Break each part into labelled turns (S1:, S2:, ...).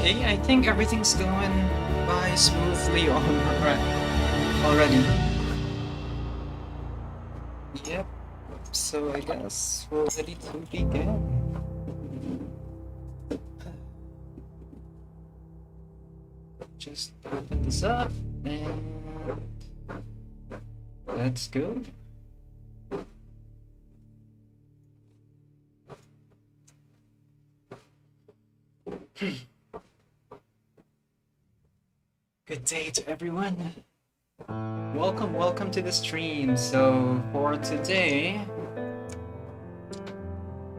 S1: Okay, I think everything's going by smoothly already. Yep, so I guess we're ready to begin. Just open this up and let's go. Good day to everyone. Welcome to the stream. So for today,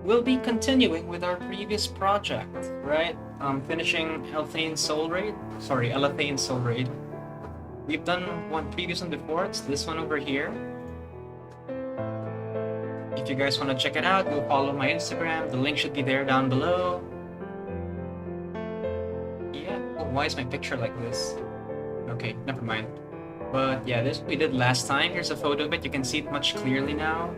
S1: we'll be continuing with our previous project, right? Finishing Elthane Soul Raid. Sorry, Elthane Soul Raid. We've done one previous one before. It's this one over here. If you guys want to check it out, go follow my Instagram. The link should be there down below. Yeah. Oh, why is my picture like this? Okay, never mind. But yeah, this we did last time. Here's a photo of it. You can see it much clearly now.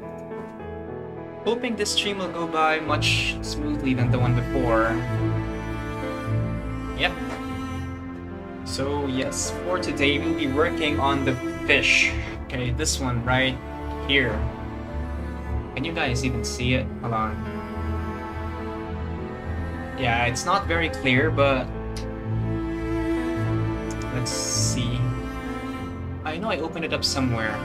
S1: Hoping this stream will go by much smoothly than the one before. Yep. So yes, for today we'll be working on the fish. Okay, this one right here. Can you guys even see it? Hold on. Yeah, it's not very clear, but let's see. I know I opened it up somewhere.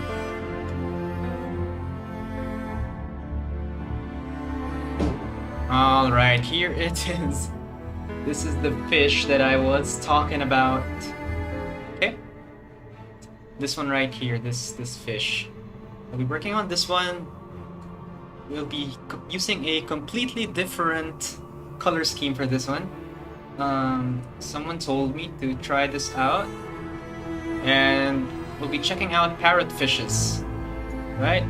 S1: Alright, here it is. This is the fish that I was talking about. Okay. This one right here, this fish. I'll be working on this one. We'll be using a completely different color scheme for this one. Someone told me to try this out. And we'll be checking out parrotfishes. Right?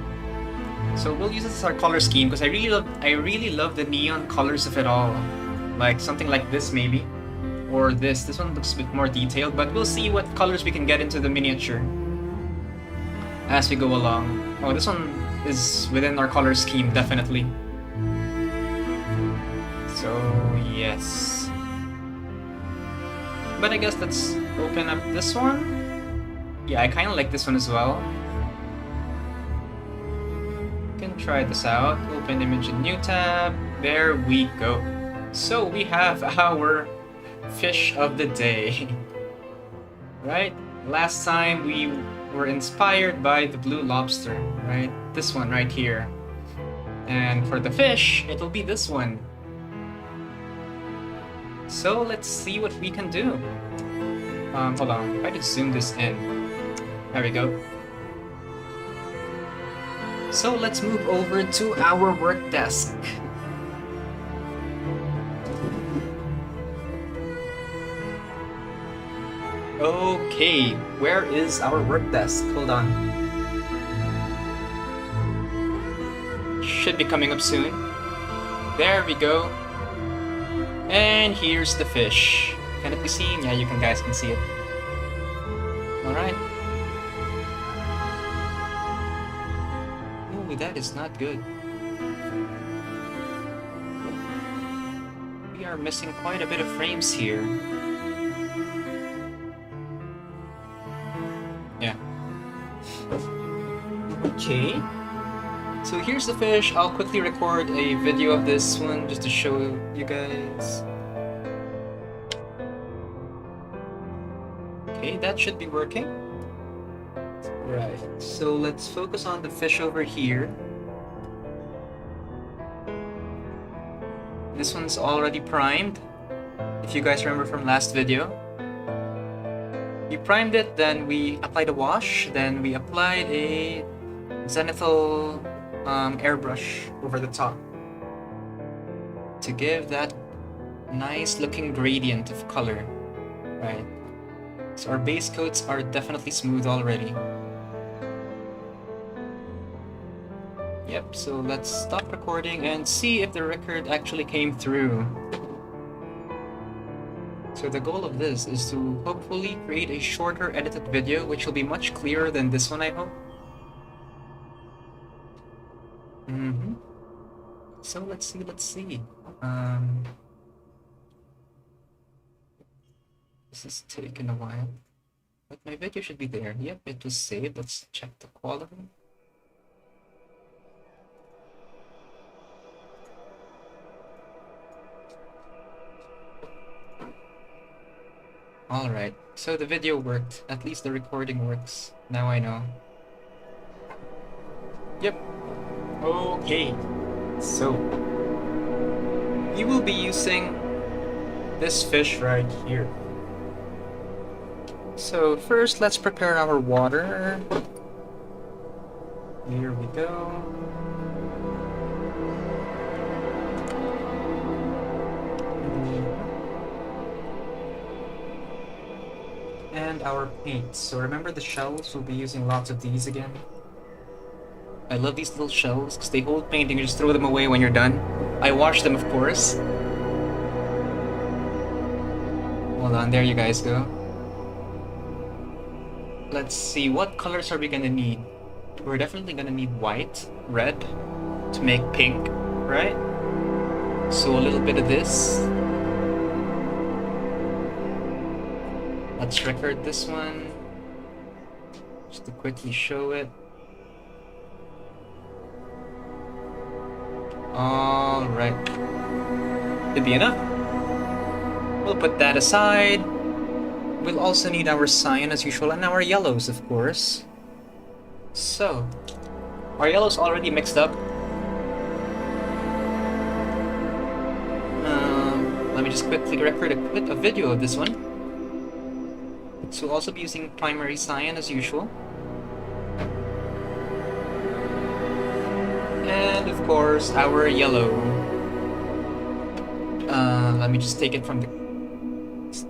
S1: So we'll use this as our color scheme because I really love the neon colors of it all. Like something like this maybe. Or this. This one looks a bit more detailed, but we'll see what colors we can get into the miniature as we go along. Oh, this one is within our color scheme, definitely. So yes. But I guess let's open up this one. Yeah, I kinda like this one as well. Can try this out. Open image in new tab. There we go. So we have our fish of the day. Right? Last time we were inspired by the blue lobster, right? This one right here. And for the fish, it'll be this one. So let's see what we can do. Hold on. If I could zoom this in. There we go. So let's move over to our work desk. Okay, where is our work desk? Hold on. Should be coming up soon. There we go. And here's the fish. Can it be seen? Yeah, you guys can see it. Alright. Ooh, that is not good. We are missing quite a bit of frames here. Yeah. Okay. So here's the fish. I'll quickly record a video of this one just to show you guys. Okay, that should be working. Right, so let's focus on the fish over here. This one's already primed, if you guys remember from last video. We primed it, then we applied a wash, then we applied a zenithal airbrush over the top to give that nice looking gradient of color, right? So our base coats are definitely smooth already. Yep, so let's stop recording and see if the record actually came through. So the goal of this is to hopefully create a shorter edited video which will be much clearer than this one, I hope. So let's see. This is taking a while. But my video should be there. Yep, it was saved. Let's check the quality. Alright, so the video worked. At least the recording works. Now I know. Yep. Okay. So, we will be using this fish right here. So first, let's prepare our water. Here we go. And our paint. So remember the shells? We'll be using lots of these again. I love these little shells because they hold paint and you just throw them away when you're done. I wash them, of course. Hold on, there you guys go. Let's see, what colors are we gonna need? We're definitely gonna need white, red, to make pink, right? So a little bit of this. Let's record this one, just to quickly show it. Alright. Should be enough. We'll put that aside. We'll also need our cyan as usual, and our yellows, of course. So, our yellows already mixed up. Let me just quickly record a video of this one. So we'll also be using primary cyan as usual. And of course, our yellow. Let me just take it from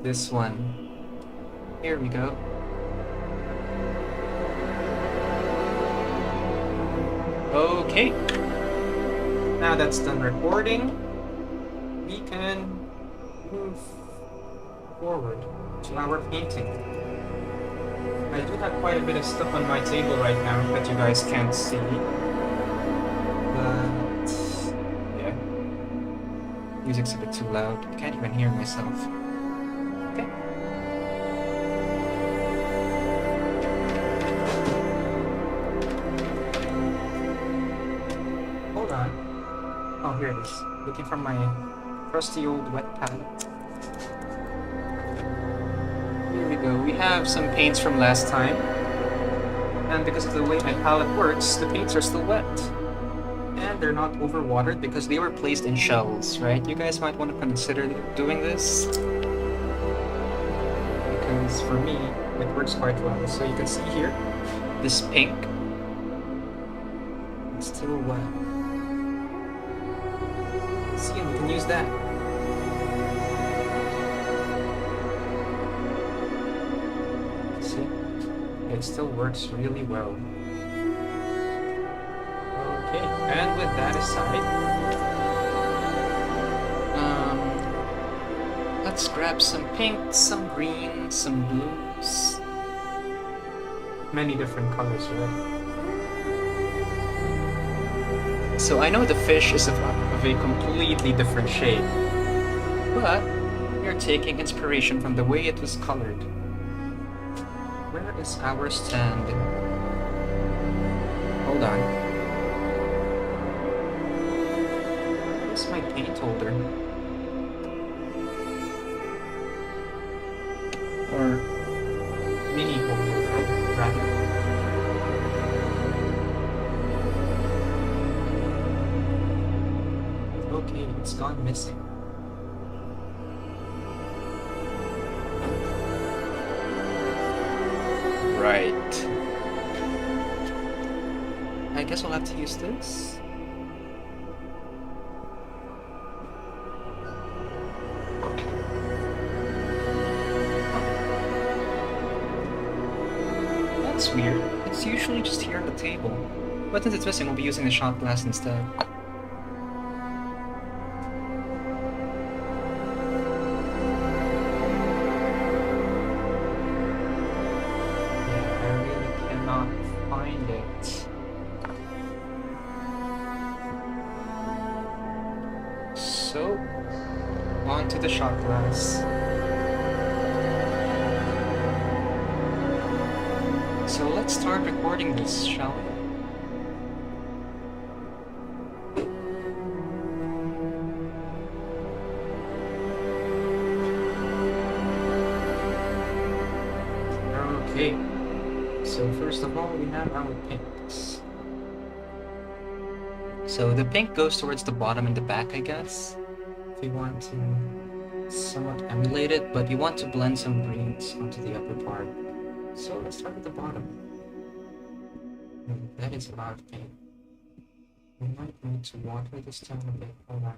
S1: this one. Here we go. Okay. Now that's done recording, we can move forward to our painting. I do have quite a bit of stuff on my table right now that you guys can't see. But yeah. Music's a bit too loud. I can't even hear myself. Okay. Hold on. Oh, here it is. Looking for my trusty old wet palette. Here we go. We have some paints from last time. And because of the way my palette works, the paints are still wet. And they're not overwatered because they were placed in shells, right? You guys might want to consider doing this. Because for me, it works quite well. So you can see here, this pink, it's still wet. See, and we can use that. See? It still works really well. Okay, and with that aside, let's grab some pinks, some greens, some blues. Many different colors, right? So I know the fish is of a completely different shade, but we're taking inspiration from the way it was colored. Where is our stand? Hold on. Where's my paint holder? Or mini holder, rather. Okay, it's gone missing. Right. I guess we'll have to use this. That's weird. It's usually just here on the table. But since it's missing, we'll be using the shot glass instead. So, onto the shot glass. So let's start recording this, shall we? Okay, so first of all, we have our pinks. So the pink goes towards the bottom and the back, I guess, if you want to somewhat emulate it, but you want to blend some greens onto the upper part. So let's start at the bottom. That is a lot of pink. We might need to water this down a bit. Hold on.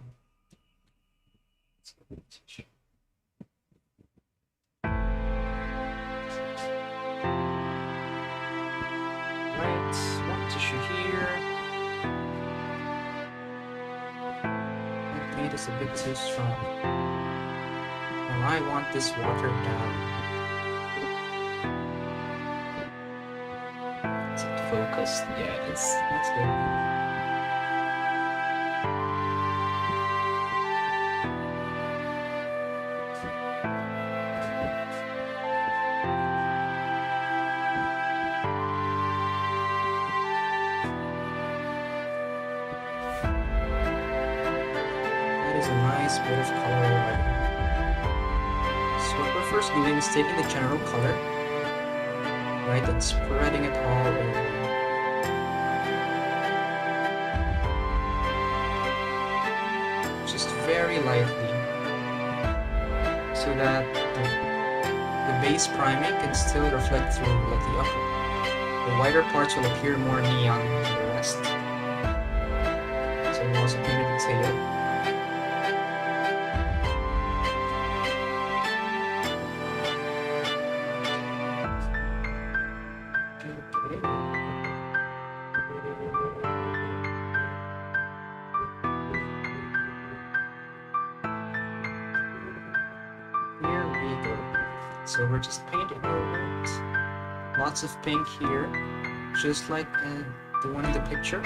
S1: Let's get the tissue. Right, one tissue here. That paint is a bit too strong. Now I want this watered down. Is it focused? Yeah, it is. That's good. Nice bit of color already. So what we're first doing is taking the general color, right, and spreading it all over. Just very lightly, so that the base priming can still reflect through like the upper. The whiter parts will appear more neon than the rest. So we also painted the tail. So we're just painting over it. Lots of pink here, just like the one in the picture.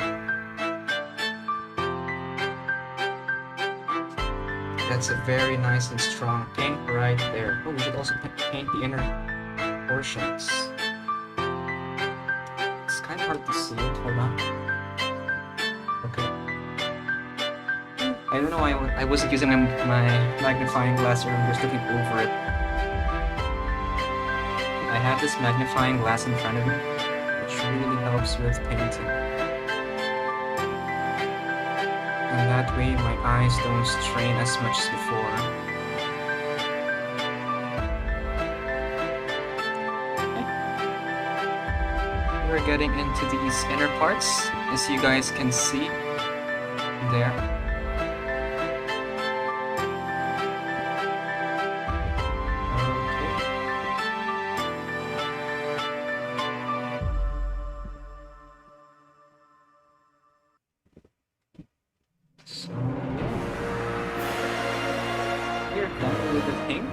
S1: That's a very nice and strong pink right there. Oh, we should also paint the inner portions. It's kind of hard to see it. Hold on. Okay. I don't know why I wasn't using my magnifying glass, or I'm just looking over it. I have this magnifying glass in front of me, which really helps with painting. And that way my eyes don't strain as much as before. Okay. We're getting into these inner parts, as you guys can see there. With the pink.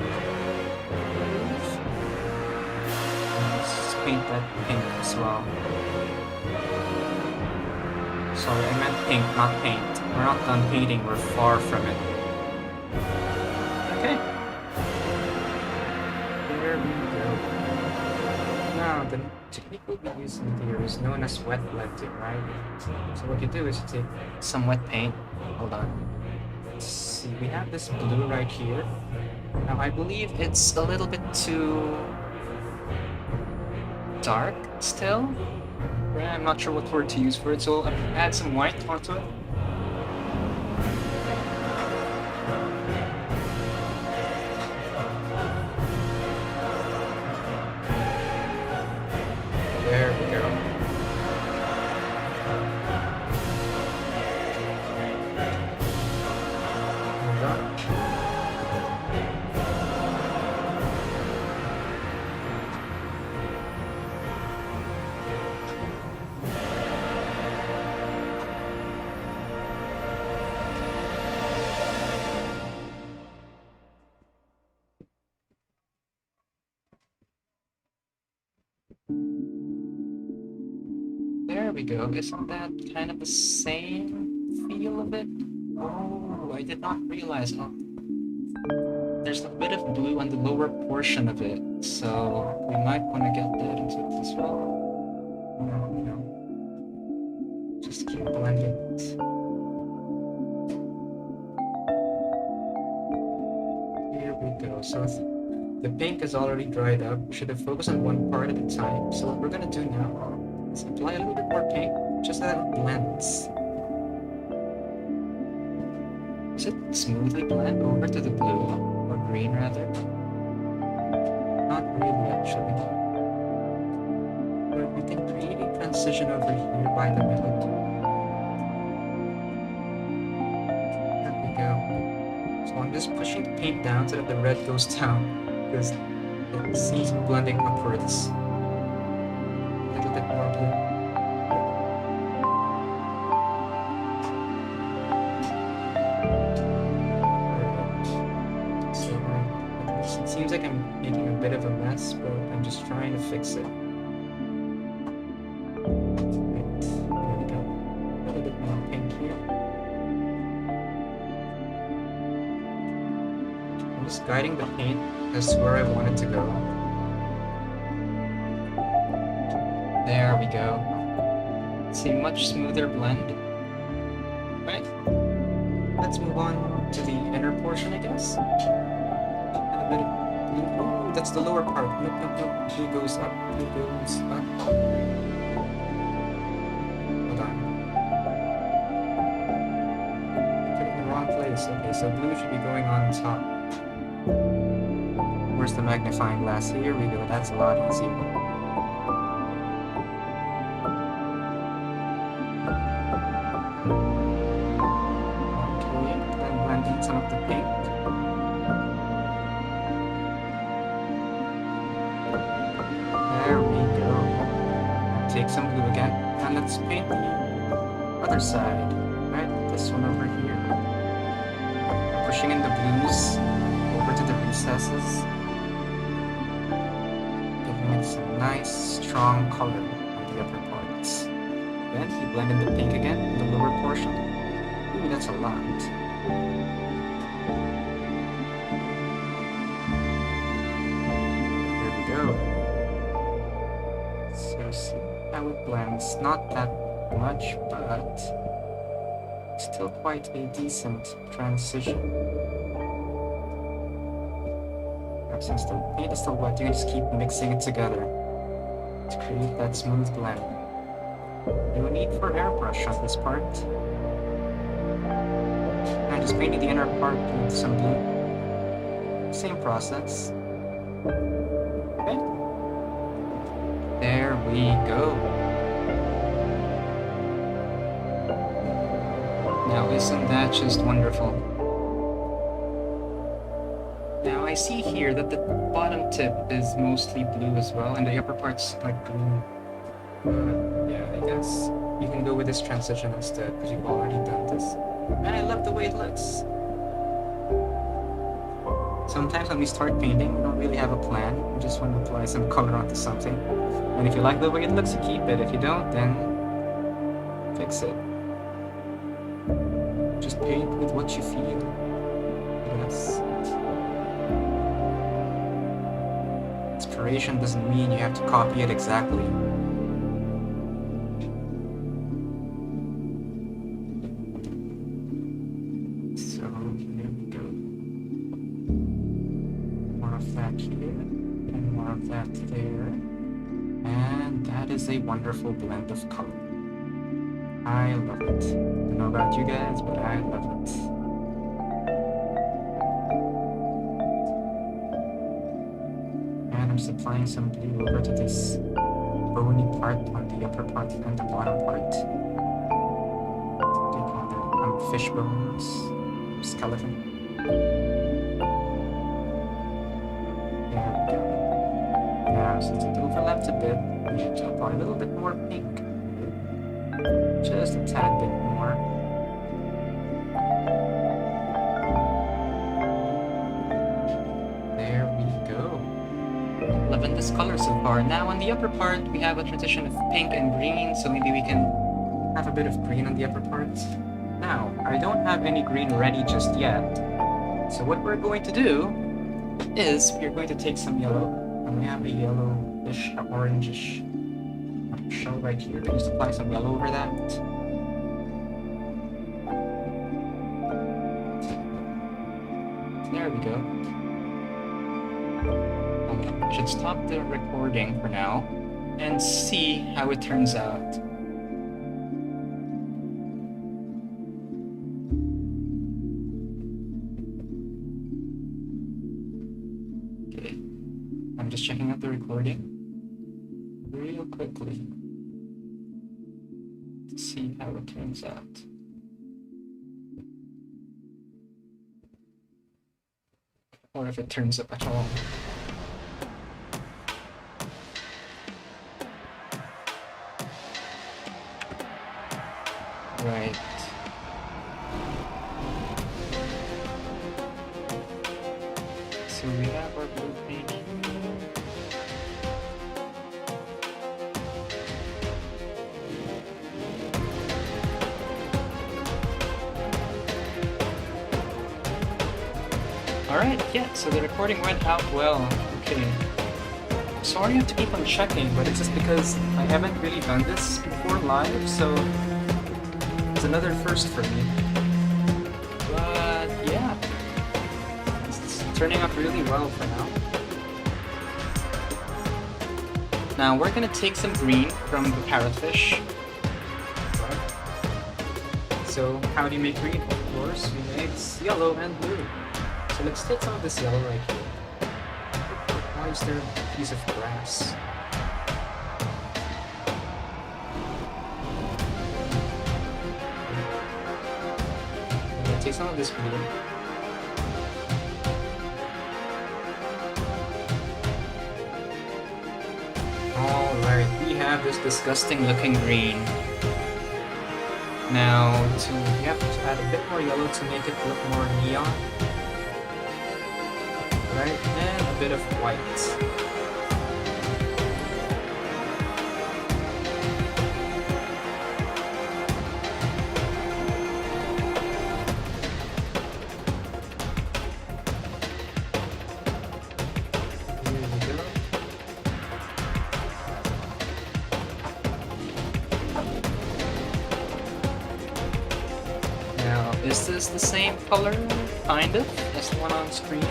S1: Let's paint that pink as well. Sorry, I meant pink, not paint. We're not done painting, we're far from it. Okay. There we go. Now, the technique we'll be using here is known as wet blending, right? So what you do is you take some wet paint. Hold on. Let's see, we have this blue right here. Now I believe it's a little bit too dark still. I'm not sure what word to use for it, so I'll add some white onto it. There we go. Hold on. There we go. Isn't that kind of the same feel of it? Oh, I did not realize. Oh, there's a bit of blue on the lower portion of it, so we might want to get that into it as well. Just keep blending it. Here we go. So the pink is already dried up. We should have focused on one part at a time. So what we're gonna do now is apply a little bit more pink, just so that it blends. Does it smoothly blend over to the blue, or green rather? Not really, actually. But we can create a transition over here by the middle. There we go. So I'm just pushing the paint down so that the red goes down, because it seems blending upwards. A little bit more blue. It seems like I'm making a bit of a mess, but I'm just trying to fix it. Right, there we go. A little bit more pink here. I'm just guiding the paint as to where I want it to go. There we go. See, much smoother blend. Right. Let's move on to the inner portion, I guess. Ooh, that's the lower part. Nope, nope, nope. Blue goes up. Blue goes up. Hold on. I put it in the wrong place. Okay, so blue should be going on top. Where's the magnifying glass? Here we go. That's a lot easier. Okay, then blend in some of the pink. There we go. Take some blue again, and let's paint the other side, right? This one over here. Pushing in the blues over to the recesses, giving it some nice, strong color on the upper parts. Then you blend in the pink again in the lower portion. Ooh, that's a lot. There we go. So see how it blends. Not that much, but still quite a decent transition. Now, since the paint is still wet, you can just keep mixing it together to create that smooth blend. No need for airbrush on this part. And I'm just painting the inner part with some blue. Same process. Okay. There we go. Now isn't that just wonderful? Now I see here that the bottom tip is mostly blue as well, and the upper part's like green. Yeah, I guess you can go with this transition instead, because you've already done this. And I love the way it looks. Sometimes when we start painting, we don't really have a plan. We just want to apply some color onto something. And if you like the way it looks, you keep it. If you don't, then fix it. Just paint with what you feel. Yes. Inspiration doesn't mean you have to copy it exactly. So, there we go. More of that here, and more of that there. And that is a wonderful blend of color. I love it. I don't know about you guys, but I love it. And I'm just applying some blue over to this bony part on the upper part and the bottom part. They call them fish bones, skeleton. There we go. Now, since it overlapped a bit, we need to apply a little bit more pink. Just a tad bit more. There we go. Loving this color so far. Now on the upper part, we have a transition of pink and green, so maybe we can have a bit of green on the upper parts. Now, I don't have any green ready just yet. So what we're going to do is we're going to take some yellow, and we have a yellowish, orangish shell right here. Just apply some yellow over that. There we go. Okay, I should stop the recording for now and see how it turns out. Okay, I'm just checking out the recording real quickly to see how it turns out. Or if it turns up at all. Right. So we have our blue page here. Alright, yeah, so the recording went out well. Okay. Sorry I have to keep on checking, but it's just because I haven't really done this before live, so it's another first for me. But yeah, it's turning out really well for now. Now we're gonna take some green from the parrotfish. So how do you make green? Of course, we mix yellow and blue. So let's take some of this yellow right here. Why is there a piece of grass? I'm gonna take some of this blue. Alright, we have this disgusting looking green. Now, we have to add a bit more yellow to make it look more neon. Right, and a bit of white. Here we go. Now, is this the same color, kind of, as the one on screen?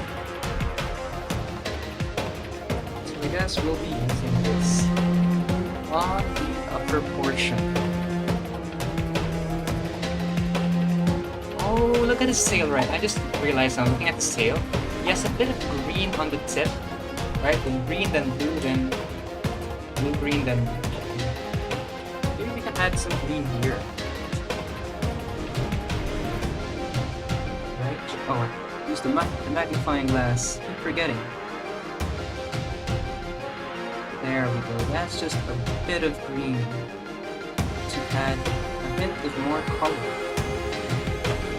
S1: I guess we'll be using this on the upper portion. Oh, look at the sail, right? I just realized I'm looking at the sail. Yes, a bit of green on the tip, right? Then green, then blue, then blue, green, then blue. Maybe we can add some green here. Right? Oh, use the magnifying glass. Keep forgetting. There we go. That's just a bit of green to add a bit of more color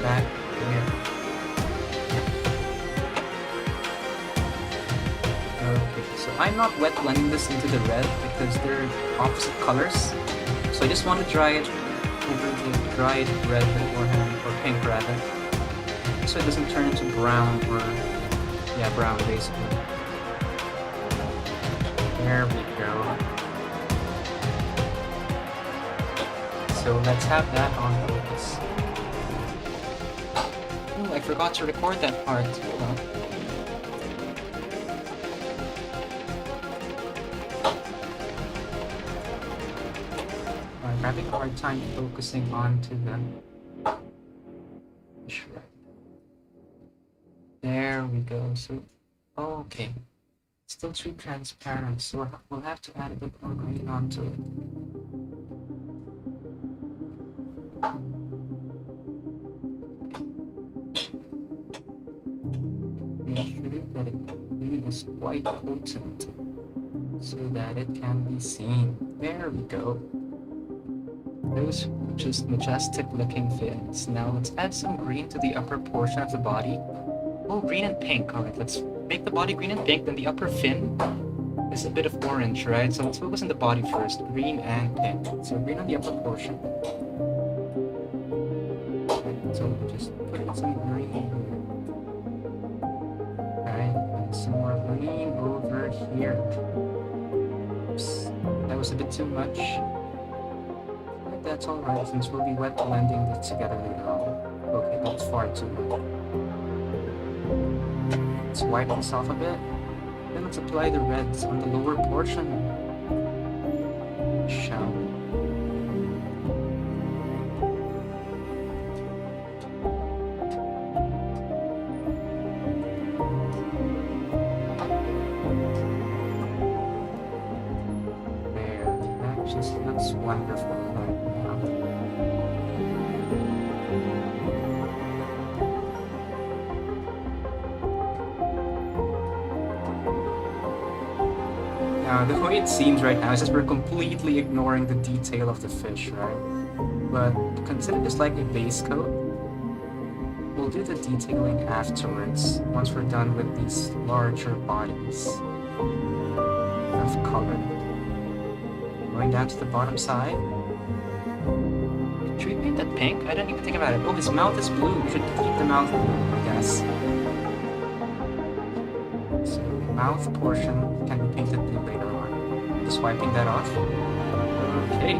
S1: back here. Okay, so I'm not wet blending this into the red because they're opposite colors. So I just want to dry it over the dried red beforehand, or pink rather, so it doesn't turn into brown or, yeah, brown basically. There we go. So let's have that on focus. Oh, I forgot to record that part. Hold on. I'm having a hard time focusing onto the shred. There we go. So, okay. Still too transparent, so we'll have to add a bit more green onto it. Make sure that it really is quite potent so that it can be seen. There we go. Those just majestic looking fins. Now let's add some green to the upper portion of the body. Oh, green and pink. Alright, let's make the body green and pink, then the upper fin is a bit of orange, right? So let's focus on the body first, green and pink. So green on the upper portion. Okay, so just put in some green here. Alright, and some more green over here. Oops, that
S2: was a bit too much. But that's alright, since we'll be wet blending this together later on. Okay, that's far too much. Let's wipe this off a bit. Then let's apply the reds on the lower portion. Shall we? Looks wonderful right now. Now, the way it seems right now is just we're completely ignoring the detail of the fish, right? But consider this like a base coat. We'll do the detailing afterwards, once we're done with these larger bodies of color. Going down to the bottom side. Should we paint that pink? I didn't even think about it. Oh, his mouth is blue. We should keep the mouth blue, I guess. So the mouth portion can be painted blue later on. Just wiping that off. Okay.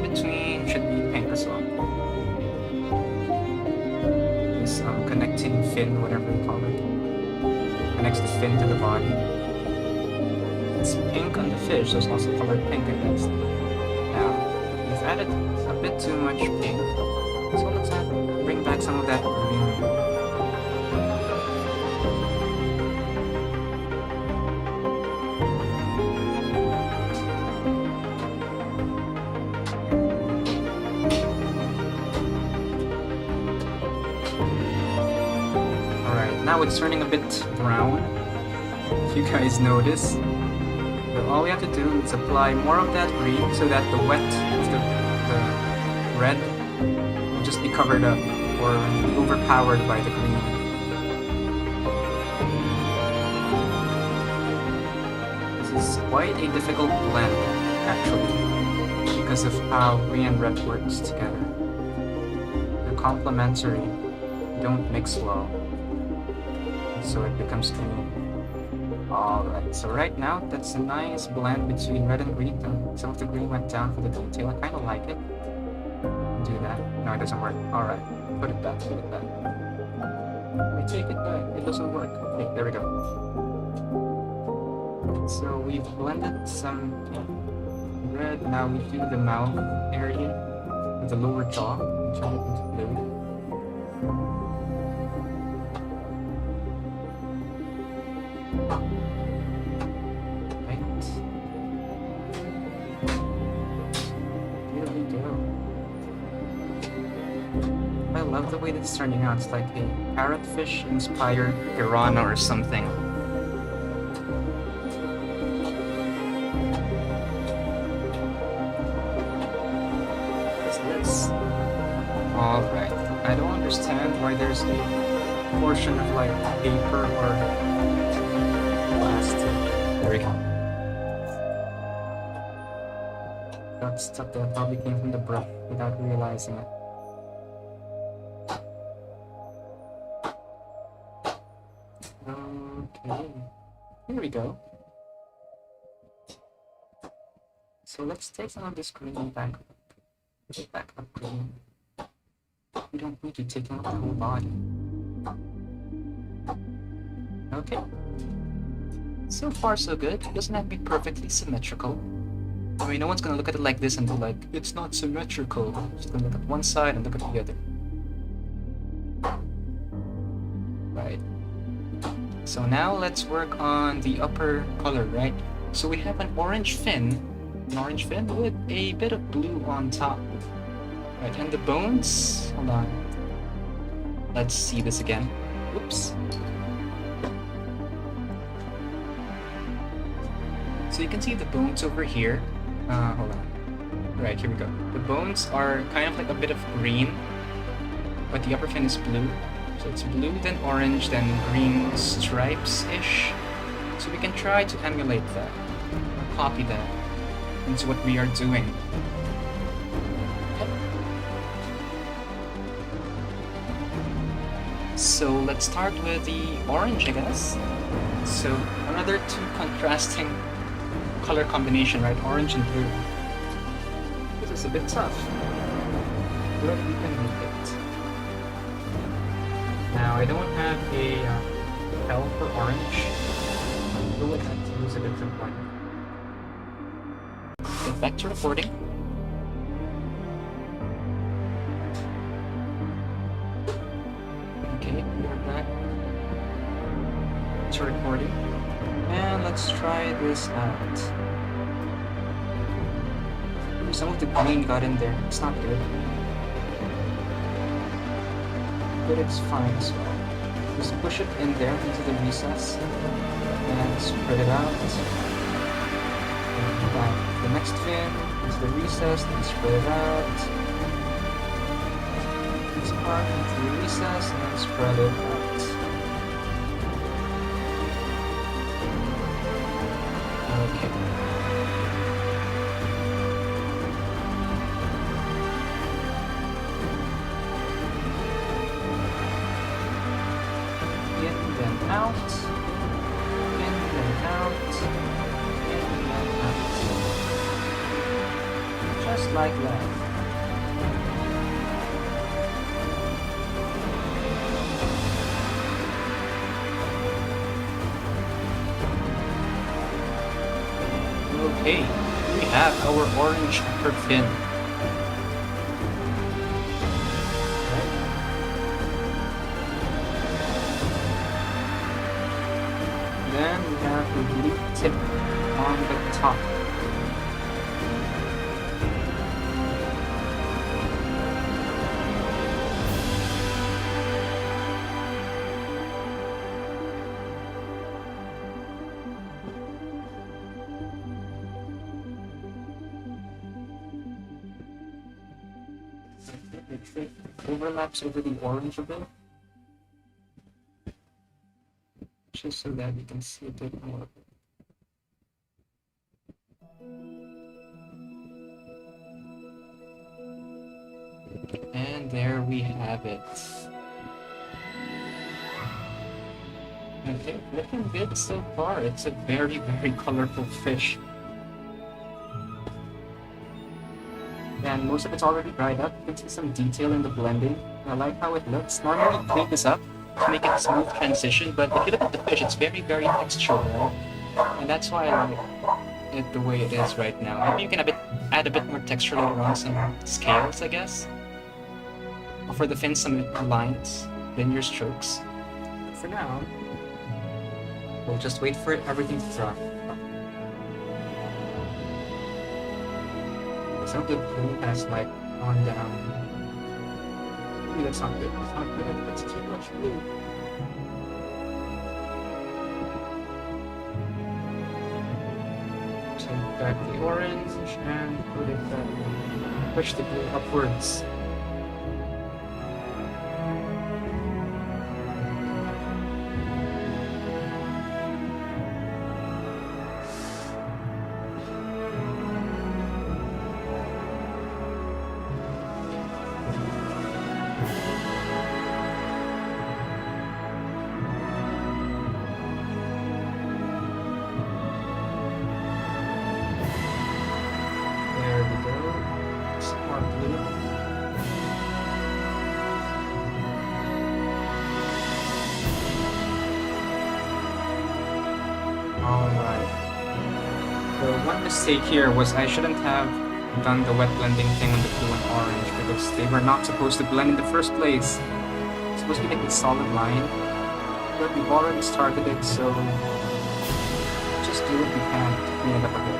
S2: Between should be pink as well. This connecting fin, whatever you call it, connects the fin to the body. It's pink on the fish, so it's also colored pink, I guess. Now, we've added a bit too much pink, so let's bring back some of that green. Now it's turning a bit brown, if you guys notice. So all we have to do is apply more of that green so that the wet of the red will just be covered up or be overpowered by the green. This is quite a difficult blend, actually, because of how green and red works together. They're complementary, don't mix well. So it becomes green. Alright, so right now that's a nice blend between red and green. Some of the green went down for the detail. I kind of like it. Do that. No, it doesn't work. Alright, put it back, put it back. I take it back. It doesn't work. Okay, there we go. So we've blended some red. Now we do the mouth area with the lower jaw. Turn it into blue. I love the way this is turning out. It's like a parrotfish inspired piranha or something. What's this? Alright. I don't understand why there's a portion of like paper or plastic. There we go. Got stuck there. Probably came from the brush without realizing it. Okay, here we go. So let's take some of this green back. Put it back up green. We don't need to take out the whole body. Okay. So far so good. It doesn't have to be perfectly symmetrical. I mean, no one's gonna look at it like this and be like, it's not symmetrical. Just gonna look at one side and look at the other. Right. So now let's work on the upper color, right? So we have an orange fin with a bit of blue on top. Right, and the bones, hold on. Let's see this again. Oops. So you can see the bones over here. Hold on. Right, here we go. The bones are kind of like a bit of green, but the upper fin is blue. So it's blue, then orange, then green stripes-ish.
S1: So we can try to emulate that, or copy that into what we are doing. Okay. So let's start with the orange, I guess. So another two contrasting color combination, right? Orange and blue. This is a bit tough, but we can make it. Now I don't have a L for orange. We'll have to use a different one. Get back to recording. Okay, we're back to recording. And let's try this out. Ooh, some of the green got in there. It's not good. But it's fine as well. Just push it in there into the recess and spread it out. And back the next fin into the recess and spread it out. This part into the recess and spread it out. Okay. In then out. In then out. In then out. Just like that. Okay, we have our orange upper fin. Then we have the blue tip on the top. It overlaps over the orange a bit, just so that we can see a bit more of it. And there we have it. Okay, looking good so far. It's a very, very colorful fish. And most of it's already dried up. You can see some detail in the blending. I like how it looks. Normally you clean this up to make it a smooth transition, but if you look at the fish, it's very, very textural, right? And that's why I like it the way it is right now. Maybe you can add a bit more texture later on, some scales, I guess. Or for the fin, some lines, linear strokes. But for now, we'll just wait for everything to dry. Some of the blue has like gone down. Maybe that's not good. It's not good. That's too much blue. Take back the orange and put it back. Push the blue upwards. One mistake here was I shouldn't have done the wet blending thing on the blue and orange because they were not supposed to blend in the first place. It's supposed to be like a solid line, but we've already started it, so just do what we can to clean it up a bit.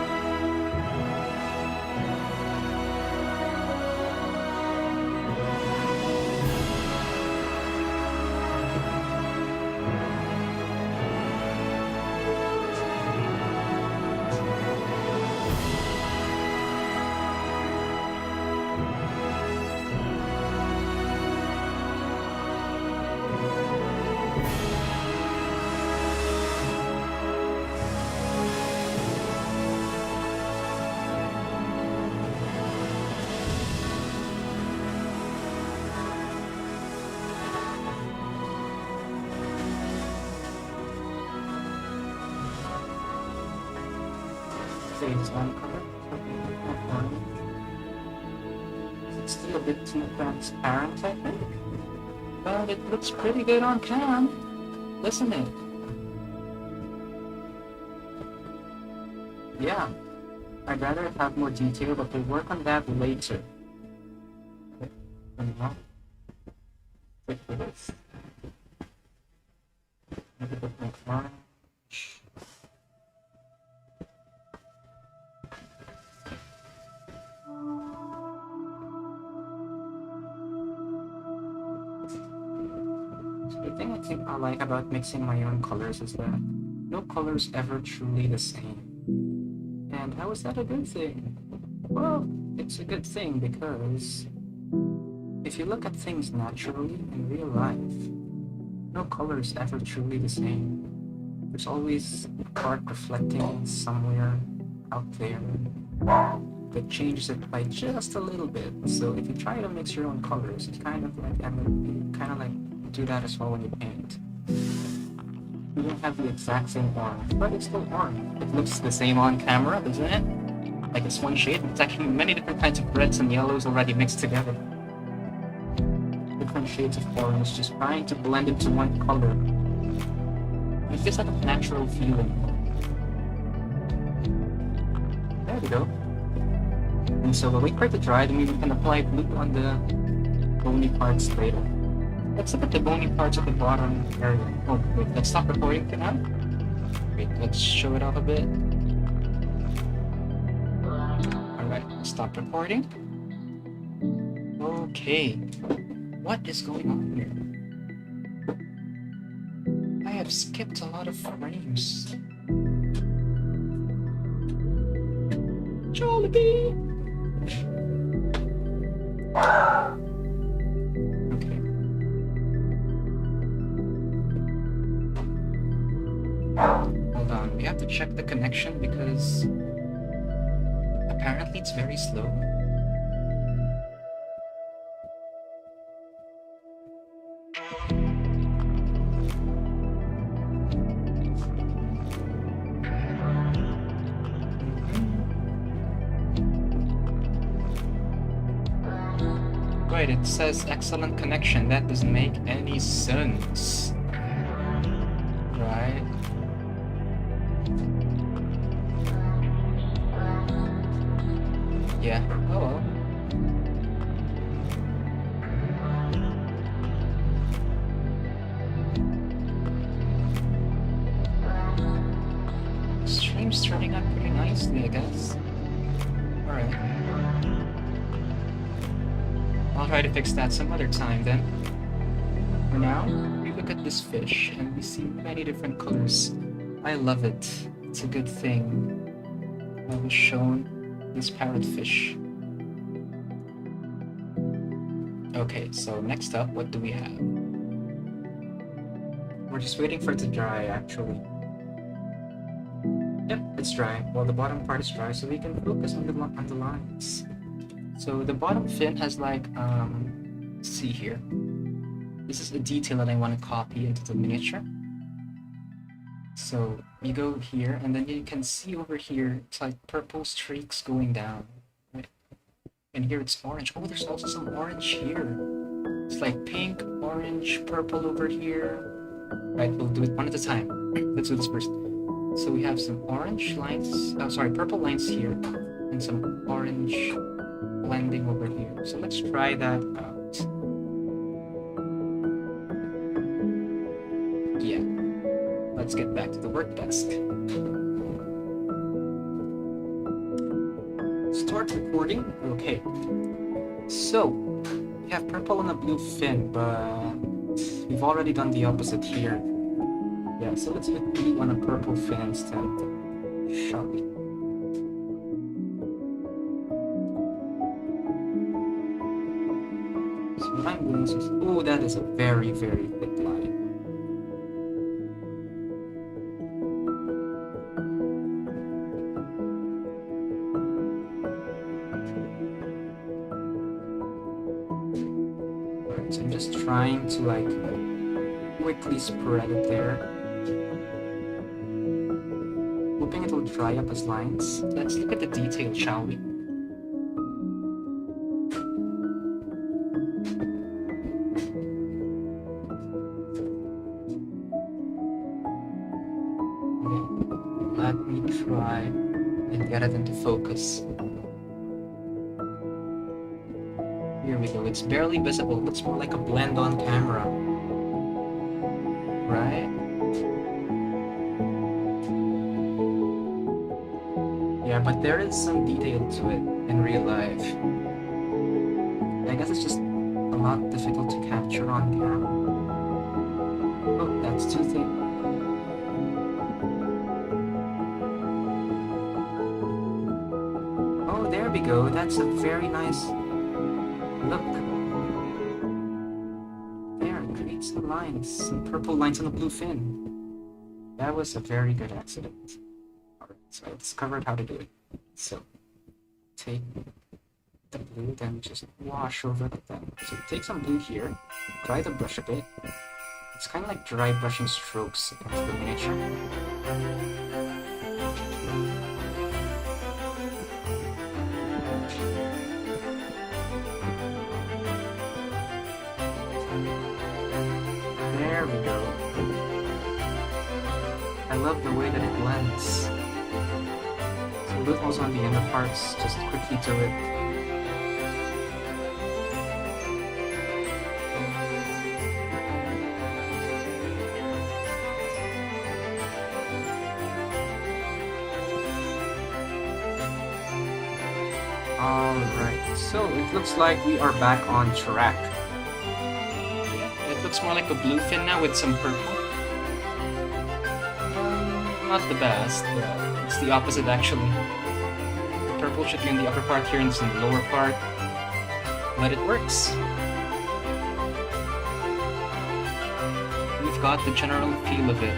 S2: face on color. It's still a bit too transparent, I think. But it looks pretty good on cam, doesn't it? Yeah, I'd rather have more detail, but we'll work on that later. Okay, and now, wait for this. Maybe put my orange. The thing I think I like about mixing my own colors is that no color is ever truly the same. And how is that a good thing? Well, it's a good thing because if you look at things naturally in real life, no color is ever truly the same. There's always a part reflecting somewhere out there that changes it by just a little bit. So if you try to mix your own colors, it's kind of like do that as well when you paint. You don't have the exact same orange, but it's still orange. It looks the same on camera, doesn't it? Like it's one shade. It's actually many different kinds of reds and yellows already mixed together. Different shades of orange, just trying to blend into one color. It feels like a natural feeling. There we go. And so we'll wait for it to dry, then we can apply blue on the bony parts later. Let's look at the bony parts at the bottom area. Oh, wait, let's stop recording for now. Wait, let's show it off a bit. Alright, stop recording. Okay. What is going on here? I have skipped a lot of frames. Jollibee! Okay. Hold on, we have to check the connection because apparently it's very slow. Wait, it says excellent connection. That doesn't make any sense. Right? Yeah. Oh well. Stream's turning out pretty nicely, I guess. Alright. I'll try to fix that some other time then. For now, we look at this fish and we see many different colors. I love it. It's a good thing. I was shown this parrotfish. Okay, so next up, what do we have? We're just waiting for it to dry, actually. Yep, it's dry. Well, the bottom part is dry, so we can focus on the lines. So the bottom fin has like, see here. This is a detail that I want to copy into the miniature. So you go here, and then you can see over here, it's like purple streaks going down. Right? And here it's orange. Oh, there's also some orange here. It's like pink, orange, purple over here. Right, we'll do it one at a time. Let's do this first. So we have some orange lines, purple lines here, and some orange blending over here. So let's try that out. Yeah. Let's get back to the work desk. Start recording. Okay. So, we have purple and a blue fin, but we've already done the opposite here. Yeah, so let's put blue on a purple fin instead. Shall we? So what I'm going to... Oh, that is a very, very thick line. Alright, so I'm just trying to like quickly spread it there. hoping it'll dry up as lines.
S1: Let's look at the detail, shall we? Okay, let me try and get it into focus. Here we go. It's barely visible. It looks more like a blend on camera. Right? Yeah, but there is some detail to it in real life. I guess it's just a lot difficult to capture on camera. Oh, that's too thick. Oh, there we go. That's a very nice look. There, it creates some lines, some purple lines on a blue fin. That was a very good accident. Alright, so I discovered how to do it. So, take the blue, then just wash over the thing. So take some blue here, dry the brush a bit. It's kind of like dry brushing strokes into the miniature. There we go. I love the way that it blends. So look also on the inner parts, just quickly do it. Alright, so it looks like we are back on track. It looks more like a blue fin now with some purple. Not the best. It's the opposite actually. The purple should be in the upper part here and it's in the lower part. But it works. We've got the general feel of it.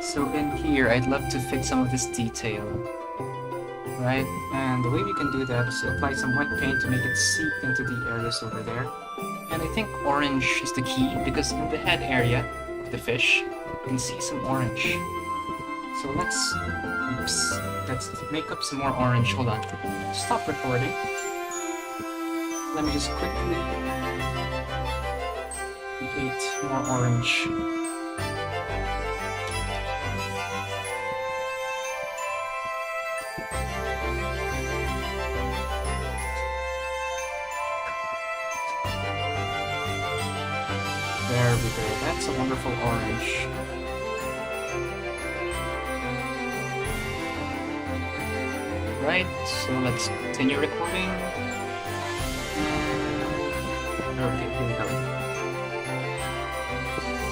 S1: So in here, I'd love to fix some of this detail. Right?
S2: And the way we can do that is to apply some wet paint to make it seep into the areas over there.
S1: And I think orange is the key because in the head area of the fish, you can see some orange.
S2: So let's
S1: Make up some more orange. Hold on. Stop recording. Let me just quickly create more orange. There we go. That's a wonderful orange. Right, so let's continue recording. Okay, here we go.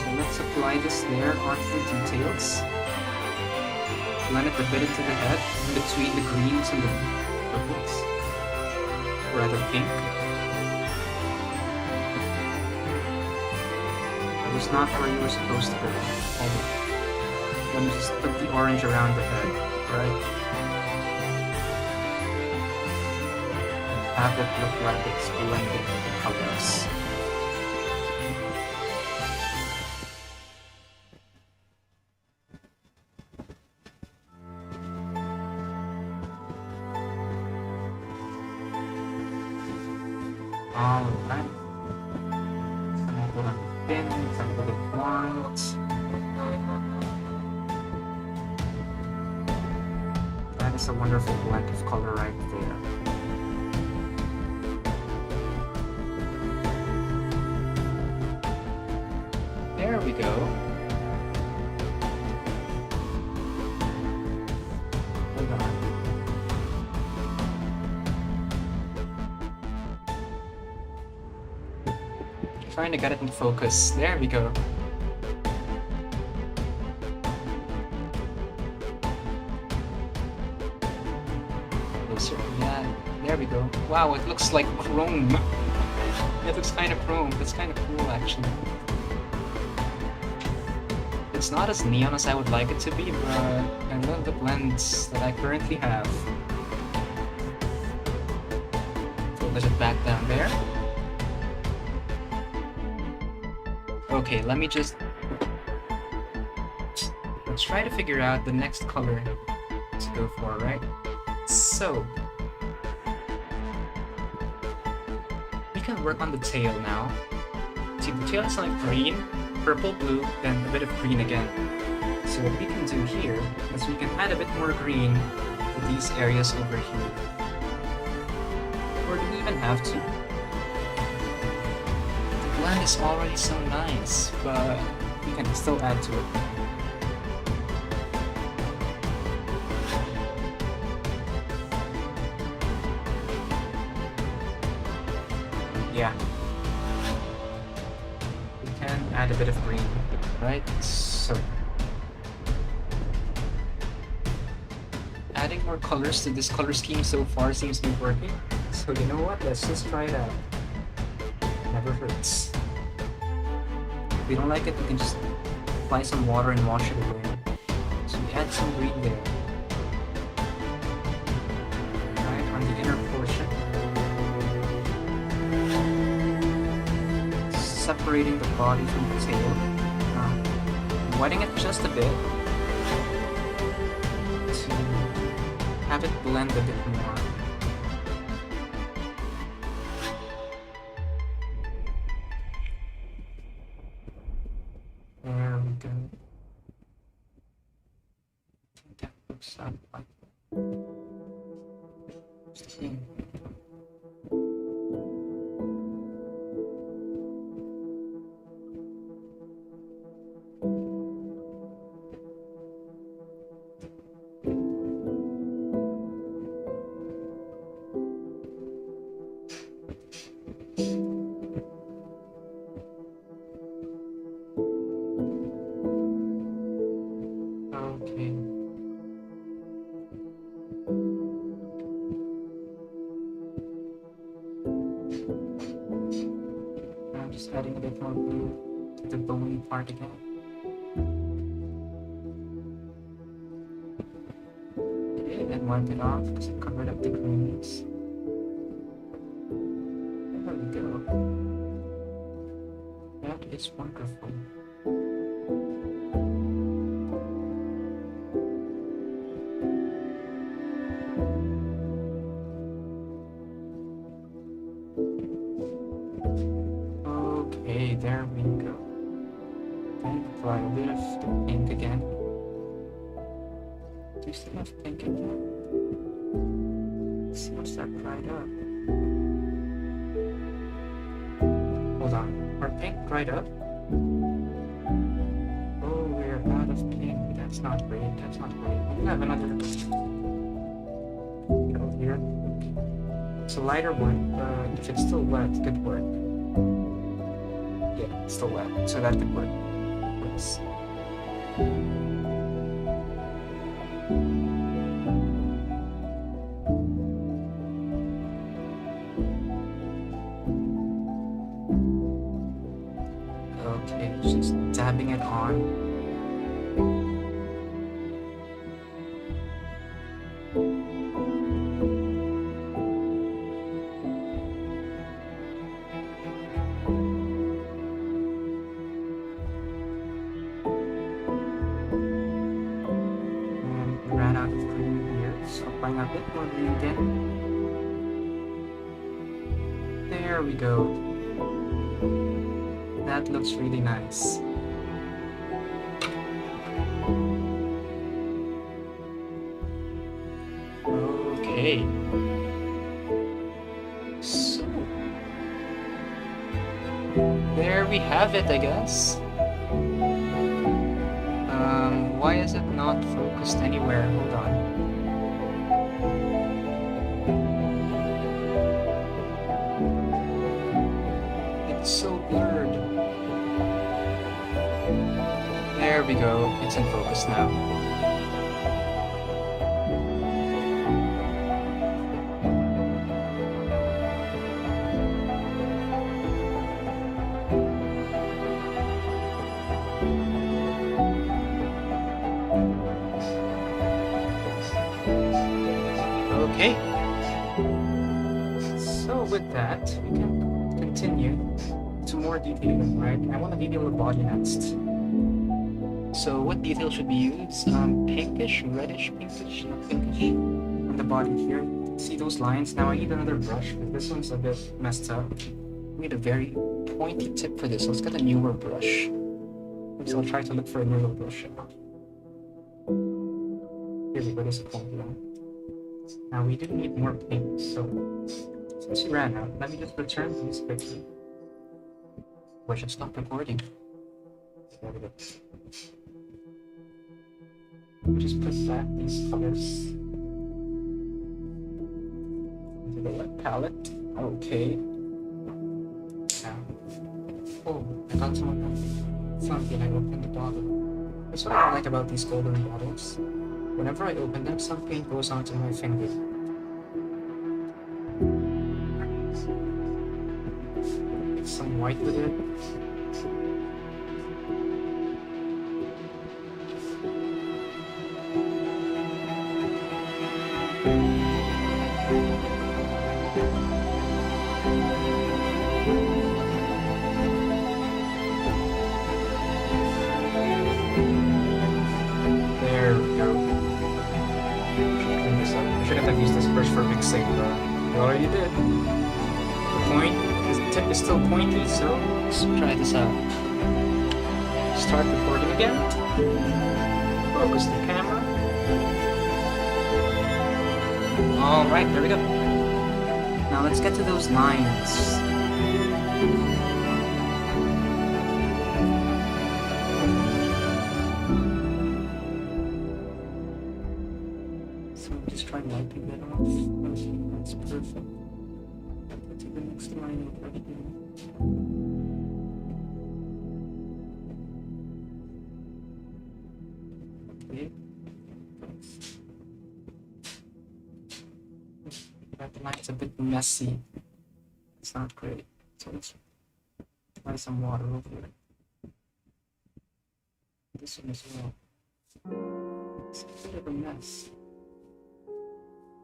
S1: So let's apply this layer onto the details. Blend it a bit into the head, in between the greens and the purples. Or rather pink. It was not where you were supposed to go. Let me just put the orange around the head, right? Have it look like it's blending the colors. Alright. Some of the pins, some of the points. That is a wonderful blend of color right there. There we go. Hold on. Trying to get it in focus. There we go. Closer. Yeah, there we go. Wow, it looks like chrome. It looks kind of chrome. That's kind of cool, actually. It's not as neon as I would like it to be, but I love the blends that I currently have. So let it back down there. Okay, let me just let's try to figure out the next color to go for, right? So, we can work on the tail now. See, the tail is like green, purple, blue, then a bit of green again. So what we can do here is we can add a bit more green to these areas over here. Or do we even have to? The blend is already so nice, but we can still add to it. Yeah. We can add a bit of green, right? So, adding more colors to this color scheme so far seems to be working. So you know what? Let's just try it out. Never hurts. If we don't like it, we can just apply some water and wash it away. So we add some green there. Right on the inner portion. Separating the body from the tail. Wetting it just a bit to have it blend a bit more. There we go. I think that looks like clean. Okay. I'm just adding a bit more blue to the bony part again. Okay, then wipe it off because it covered up the greens. There we go. That is wonderful. Okay, there we go. Then apply a bit of the pink again. Do you still have pink again? Let's see what's that dried up. Hold on. Are pink dried up? Oh, we're out of pink. That's not great. That's not great. We have another go here. It's a lighter one, but if it's still wet, it could work. Yeah, it's still wet, so that could work. Yes. Okay, just dabbing it on. Ran out of green here, so applying a bit more green again. There we go. That looks really nice. Okay. So, there we have it, I guess. Why is it not focused anywhere? Hold on. It's so blurred. There we go. It's in focus now. Okay. So with that, we can continue to more detailing, right? I want to detail the body next.
S2: So what detail should be used? Pinkish, reddish, pinkish, not pinkish. On the body here. See those lines? Now I need another brush, because this one's a bit messed up. We need a very pointy tip for this. Let's get a newer brush. So I'll try to look for a newer brush. Here we go, this is a pointy one. Now we do need more paint, so since we ran out, let me just return these quickly. Or I should stop recording. There we go. Just put back these colors into the wet palette. Okay. Now, oh, I got something. I opened the bottle. That's what I don't like about these golden bottles. Whenever I open them, some paint goes onto my finger. Mix some white with it. For mixing, you already did. The point is the tip is still pointy, so let's try this out. Start recording again. Focus the camera. Alright, there we go. Now let's get to those lines. Try wiping that off. Okay, that's perfect. Let's take the next line over here. Okay. That line's a bit messy. It's not great. So let's try some water over it. This one as well. It's a bit of a mess.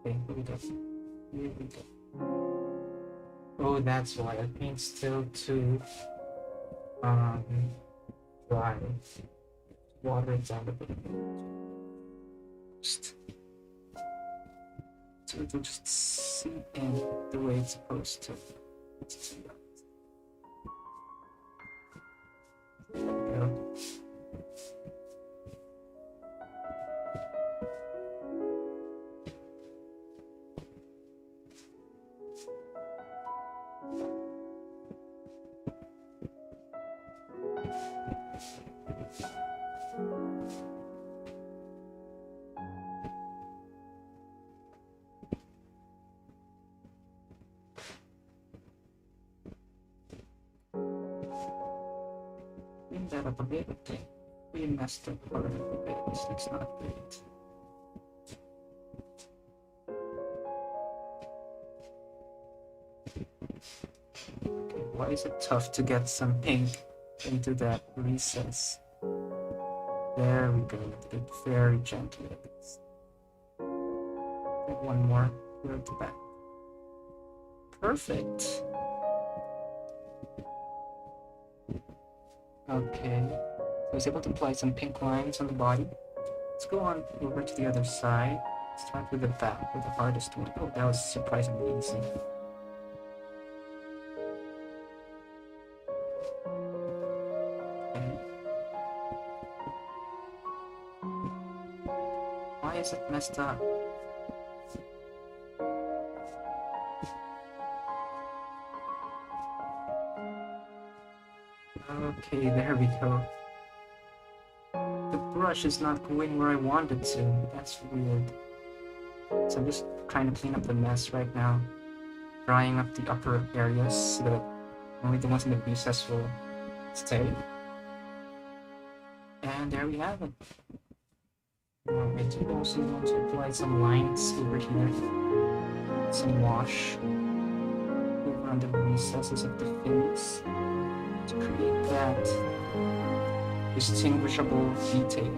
S2: Okay, here we go. Here we go. Oh, that's why the paint's still too dry. Water it down a bit. So it'll just seep in the way it's supposed to. Let's do that. There we go. That up a bit. Okay. We messed up part of it a bit. This looks not great. Okay, why is it tough to get some pink into that recess? There we go. Did it very gently. One more here at the back. Perfect. Okay, so I was able to apply some pink lines on the body. Let's go on over to the other side. Start with the back, with the hardest one. Oh, that was surprisingly easy. Okay. Why is it messed up? Okay, there we go. The brush is not going where I want it to. That's weird. So I'm just trying to clean up the mess right now. Drying up the upper areas so that only the ones in the recess will stay. And there we have it. Now I do also want to apply some lines over here. Some wash over on the recesses of the fins to create that distinguishable detail.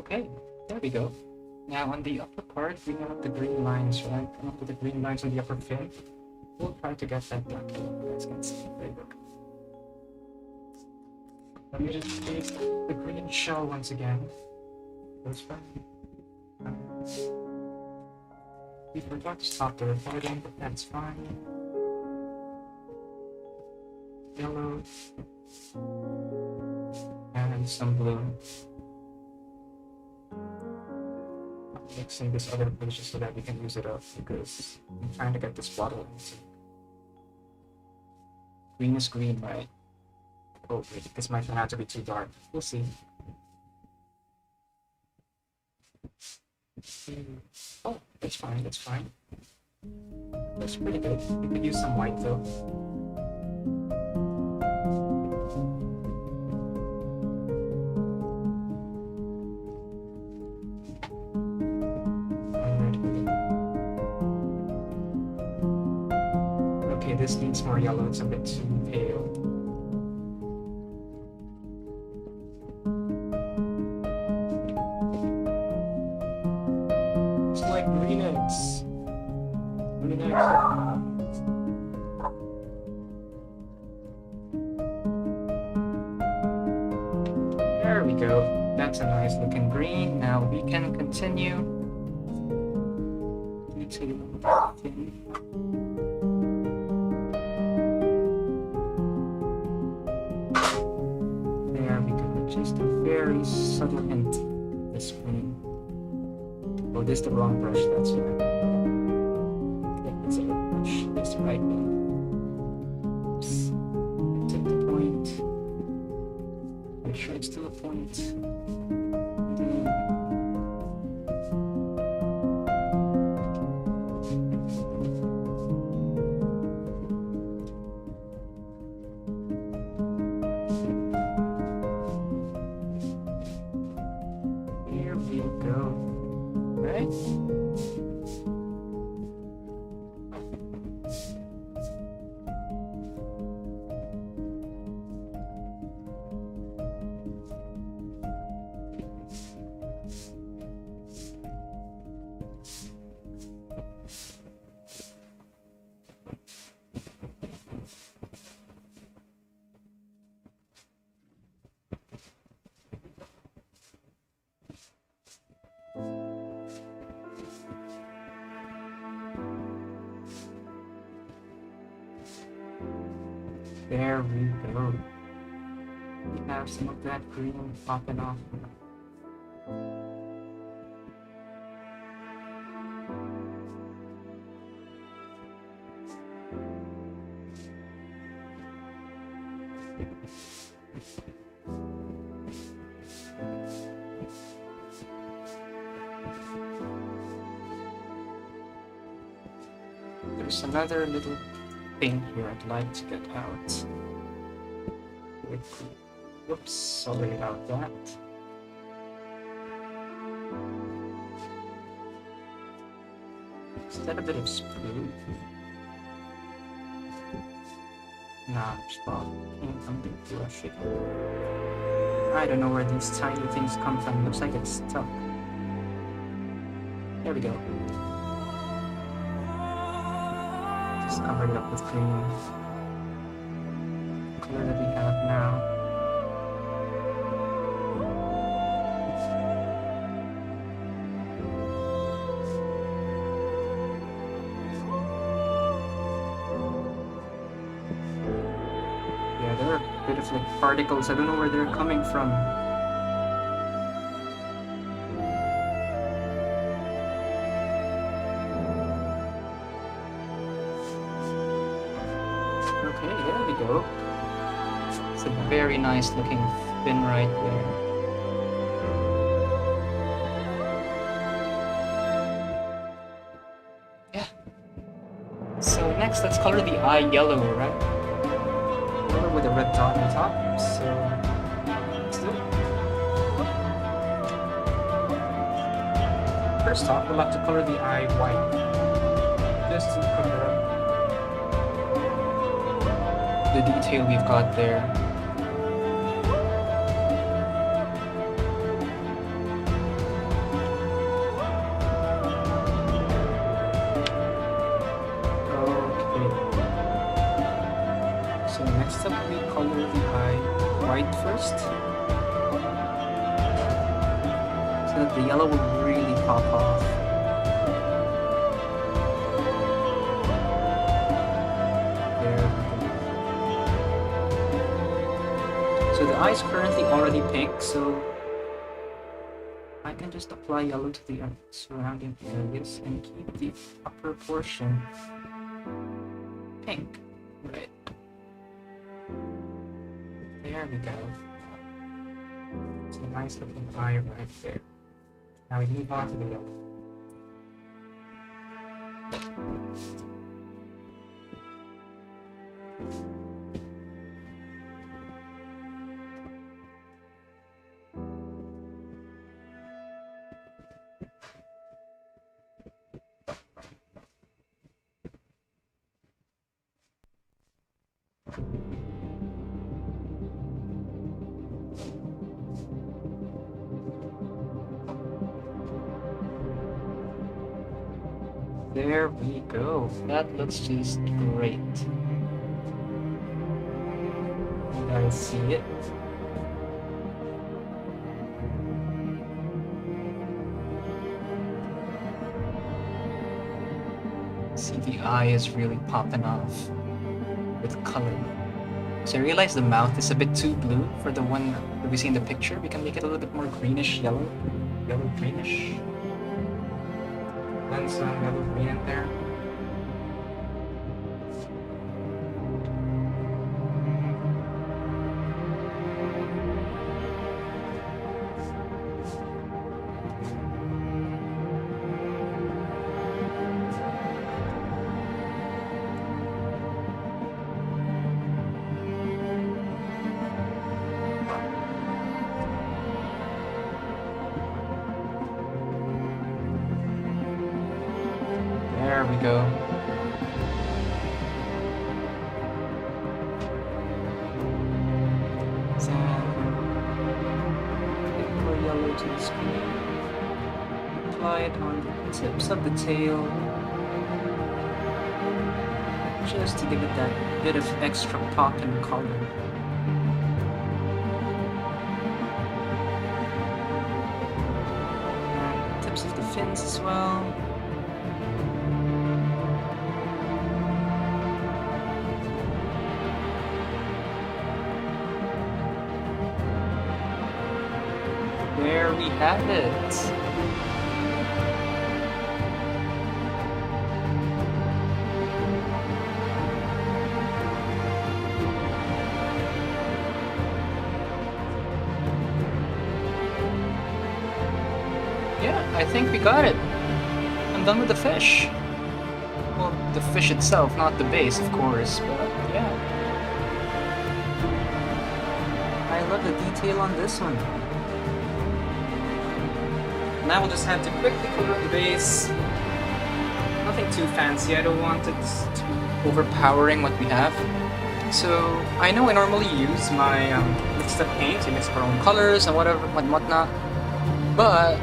S2: Okay, there we go. Now on the upper part, we have the green lines, right? Come up with the green lines on the upper fin. We'll try to get that done. You guys can see. There you go. Let me just paste the green shell once again. That's fine. We forgot to stop the recording, but that's fine. Yellow. And some blue. I'm mixing this other blue just so that we can use it up because I'm trying to get this bottle in. Green is green, right? Oh wait, this might turn out to be too dark. We'll see. Oh, that's fine, that's fine. That's pretty good. We could use some white though. Okay, this needs more yellow, it's a bit too pale. It's like green eggs. Green eggs. There we go. That's a nice looking green. Now we can continue to thin. Just a very subtle hint of this green. Oh, this is the wrong brush, that's why. It's a brush, this right one. Oops. Take the point. Make sure it's still a point. There we go. We have some of that green popping off. There's another little thing here I'd like to get out. Whoops, sorry about that. Is that a bit of sprue? Nah, spot came from the brush again. I don't know where these tiny things come from. Looks like it's stuck. There we go. Just cover it up with green. The color that we have now. Yeah, there are a bit of like particles. I don't know where they're coming from. Okay, there we go. It's a very nice looking fin right there. Yeah. So next, let's color the eye yellow, right? Yellow with a red dot on top. So let's do it. First off, we'll have to color the eye white. Just to cover up the detail we've got there. Next up, we color the eye white first, so that the yellow will really pop off. There we go. So the eye is currently already pink, so I can just apply yellow to the surrounding areas and keep the upper portion pink. Right. There we go. It's a nice looking eye right there. Now we move on to the yellow. There we go. That looks just great. You guys see it? See, the eye is really popping off with color. So I realize the mouth is a bit too blue for the one that we see in the picture. We can make it a little bit more greenish yellow. Yellow greenish. Then some yellow green in there. There we go. So, a bit more yellow to the screen. Apply it on the tips of the tail, just to give it that bit of extra pop and color. And tips of the fins as well. There we have it. Yeah, I think we got it. I'm done with the fish. Well, the fish itself, not the base, of course, but yeah. I love the detail on this one. Now we'll just have to quickly color the base. Nothing too fancy, I don't want it too overpowering what we have. So I know I normally use my mixed up paint to mix our own colors and whatever and whatnot. But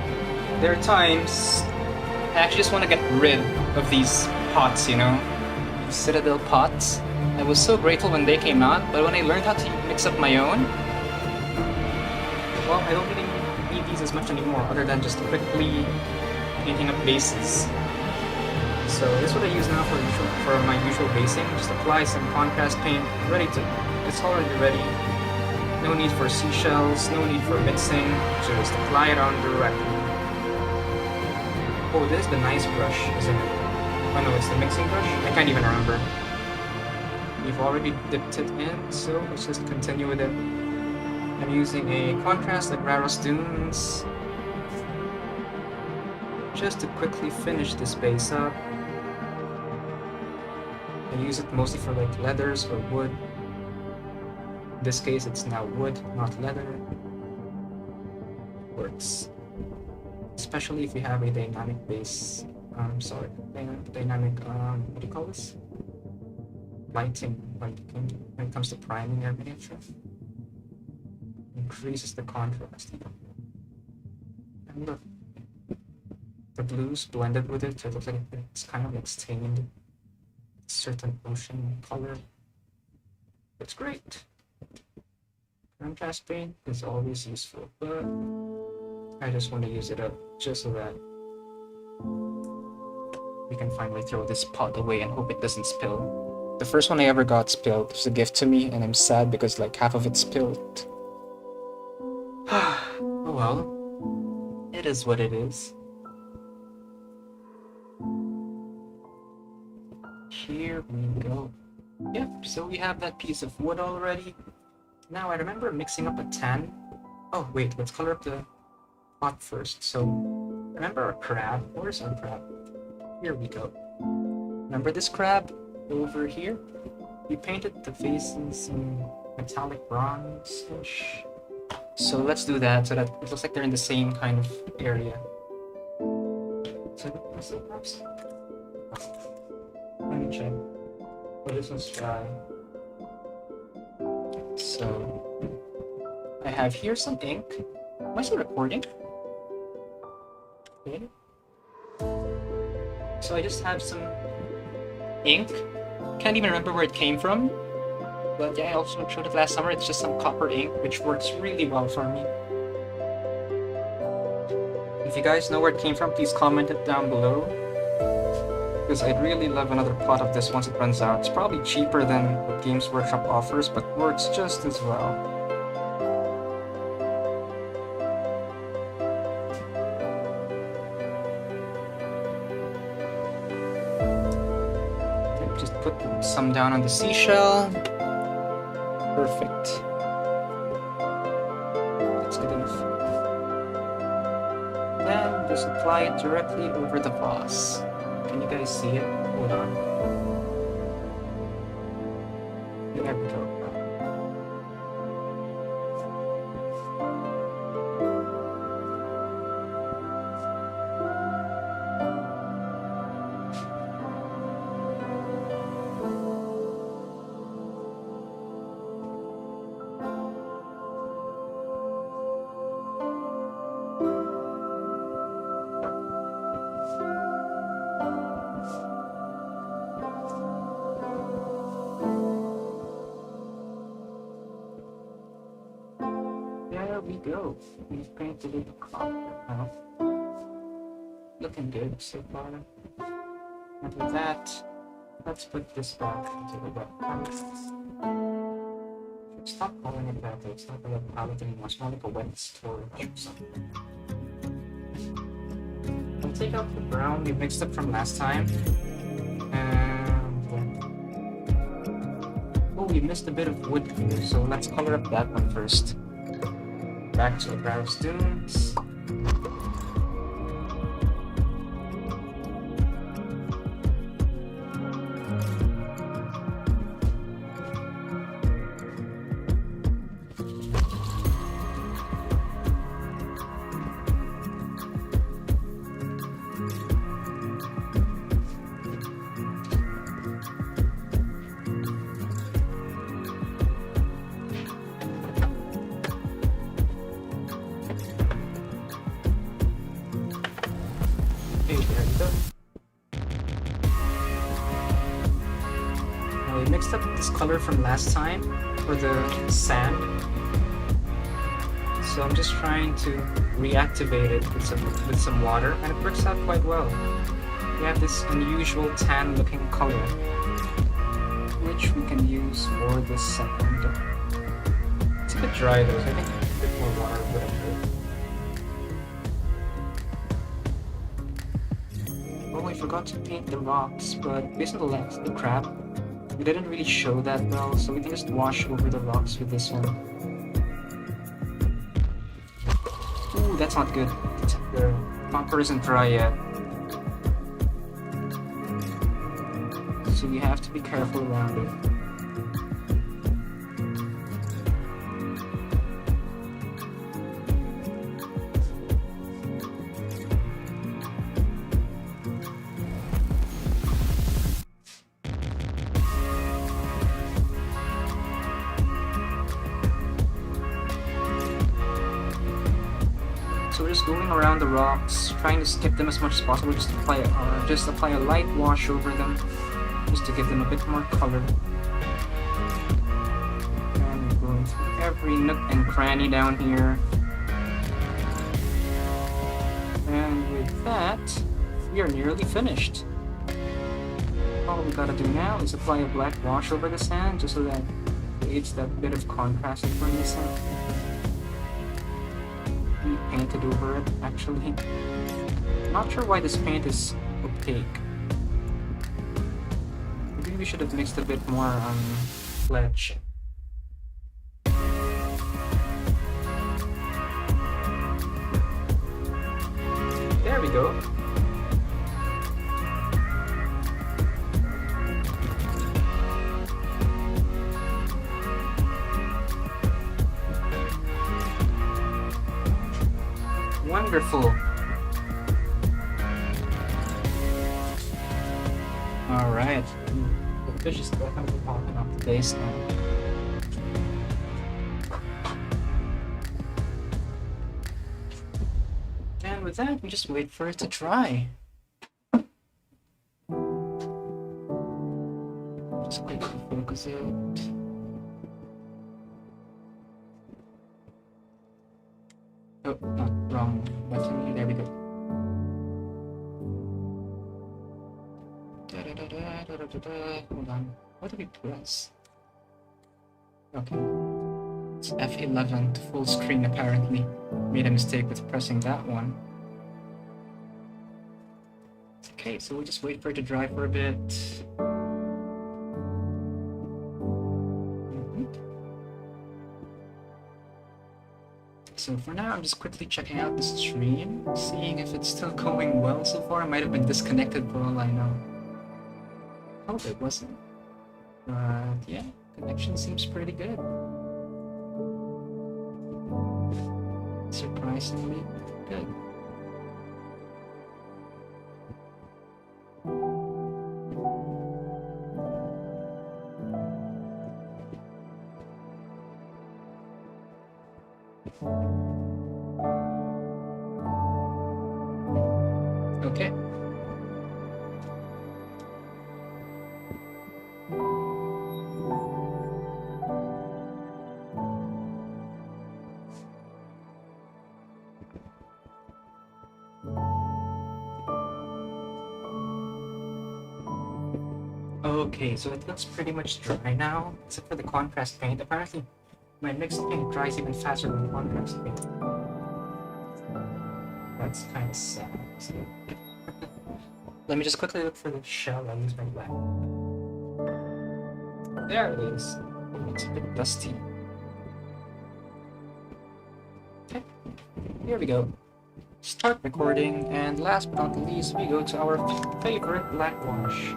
S2: there are times I actually just want to get rid of these pots, you know? These Citadel pots. I was so grateful when they came out, but when I learned how to mix up my own, well, I don't really need these as much anymore, other than just quickly painting up bases. So this is what I use now for my usual basing. Just apply some contrast paint, it's already ready. No need for seashells, no need for mixing, just apply it on directly. Oh, this is the nice brush, isn't it? Oh no, it's the mixing brush? I can't even remember. We've already dipped it in, so let's just continue with it. I'm using a contrast like Raros Dunes, just to quickly finish this base up. I use it mostly for like leathers or wood. In this case, it's now wood, not leather. Works. Especially if you have a dynamic base, dynamic, what do you call this? Lighting when it comes to priming your miniature. Increases the contrast. And look, the blues blended with it, so it looks like it's kind of like stained a certain ocean color. That's great. Contrast paint is always useful, but I just want to use it up just so that we can finally throw this pot away and hope it doesn't spill. The first one I ever got spilled. It was a gift to me, and I'm sad because like half of it spilled. Oh well. It is what it is. Here we go. Yep, so we have that piece of wood already. Now I remember mixing up a tan. Oh wait, let's color up the pot first. So, remember our crab? Where's our crab? Here we go. Remember this crab over here? We painted the faces in metallic bronze-ish. So let's do that so that it looks like they're in the same kind of area. So, what's the crabs? Let me check. Oh, this one's dry. So, I have here some ink. Am I still recording? Okay. So I just have some ink. Can't even remember where it came from. But yeah, I also showed it last summer. It's just some copper ink, which works really well for me. If you guys know where it came from, please comment it down below. Because I'd really love another pot of this once it runs out. It's probably cheaper than what Games Workshop offers, but works just as well. Just put some down on the seashell. Perfect. That's good enough. Then just apply it directly over the vase. Can you guys see it? Hold on. There we go. There we go. We've painted it copper now. Looking good so far. And with that, let's put this back into the wet palette. Stop calling it that, it's not a wet palette anymore, it's more like a wet storage or something. I'll take out the brown we mixed up from last time. Oh, we missed a bit of wood here, so let's color up that one first. Back to the Browse Dunes. Now we mixed up this color from last time for the sand. So I'm just trying to reactivate it with some water, and it works out quite well. We have this unusual tan looking color, which we can use for the second. It's a bit dry though, so I think a bit more water would have hurt. Oh, I forgot to paint the rocks, but based on the crab, we didn't really show that well, so we can just wash over the rocks with this one. Ooh, that's not good. The copper isn't dry yet. So we have to be careful around it. So we're just going around the rocks, trying to skip them as much as possible. Just apply a light wash over them, just to give them a bit more color. every nook and cranny down here. And with that, we are nearly finished. All we gotta do now is apply a black wash over the sand just so that it creates that bit of contrast that we're missing. We painted over it, actually. Not sure why this paint is opaque. Maybe we should have mixed a bit more ledge. There we go. Wonderful. Alright. The fish is definitely popping off the base now. And with that, we just wait for it to dry. Just quickly focus it. Oh, not wrong button. There we go. Hold on. What do we press? Okay. It's F11 to full screen apparently. Made a mistake with pressing that one. Okay, so we'll just wait for it to dry for a bit. So for now, I'm just quickly checking out the stream, seeing if it's still going well so far. I might have been disconnected for all I know. Hope it wasn't. But yeah, connection seems pretty good. Surprisingly good. Okay. Okay, so it looks pretty much dry now, except for the contrast paint. Apparently, my mixed paint dries even faster than contrast paint. That's kind of sad. So. Let me just quickly look for the shell. I'll use my black. There it is. Oh, it's a bit dusty. Okay, here we go. Start recording, and last but not least, we go to our favorite black wash.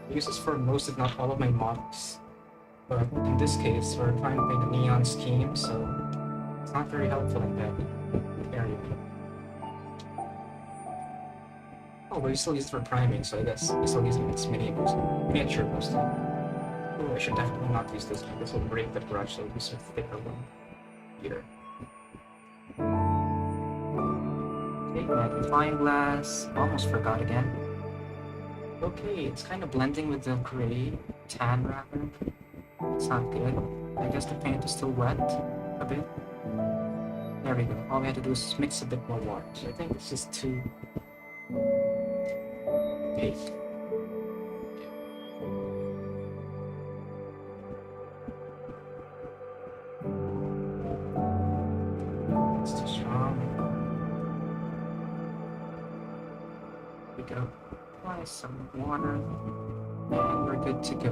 S2: I use this for most, if not all, of my models. But in this case, we're trying to paint a neon scheme, so it's not very helpful in that area. Oh, but we still use it for priming, so I guess we're still using its miniature mostly. Oh, I should definitely not use this one. This will break the brush, so I'll use a thicker one here. Okay, magnifying glass. Almost forgot again. Okay, it's kind of blending with the gray tan rather. It's not good. I guess the paint is still wet a bit. There we go. All we have to do is mix a bit more water. So I think it's just too opaque. It's too strong. There we go. Apply some water, and we're good to go.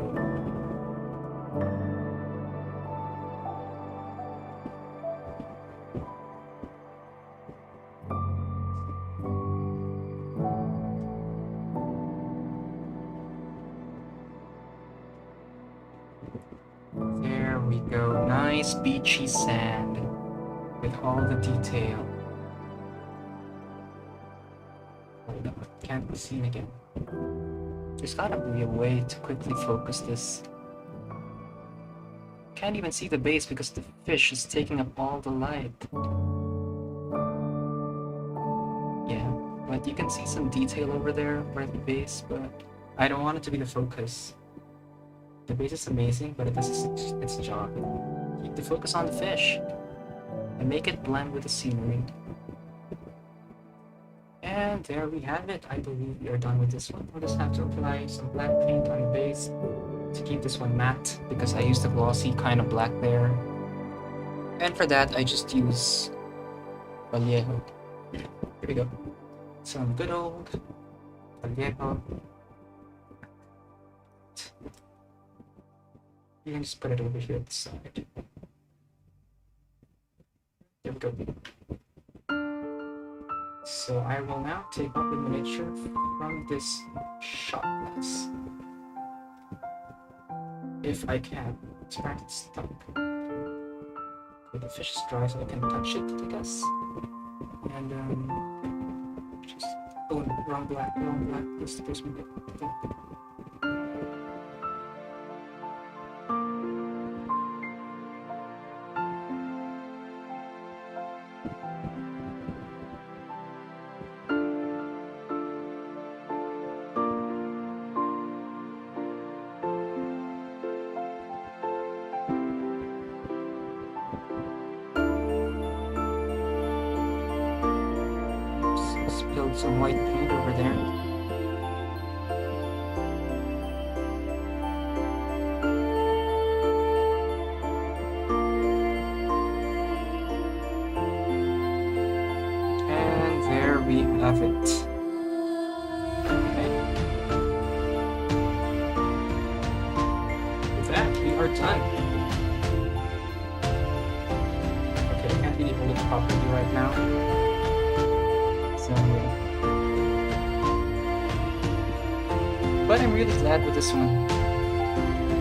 S2: There we go. Nice beachy sand with all the detail. Hold on, can't be seen again. There's gotta be a way to quickly focus this. Can't even see the base because the fish is taking up all the light. Yeah, but you can see some detail over there by the base, but I don't want it to be the focus. The base is amazing, but it does its job. to focus on the fish and make it blend with the scenery. And there we have it. I believe we are done with this one. We'll just have to apply some black paint on the base to keep this one matte, because I used a glossy kind of black there. And for that, I just use Vallejo. Here we go. Some good old Vallejo. You can just put it over here at the side. There we go. So I will now take out the miniature from this shot glass. If I can. It's right, it's stuck. Okay, the fish is dry, so I can touch it, I guess. And just oh no, wrong black. This is supposed to be good. Spilled some white paint over there. And there we have it. Okay. With that, we are done. Okay, I can't really hold it properly right now. But I'm really glad with this one.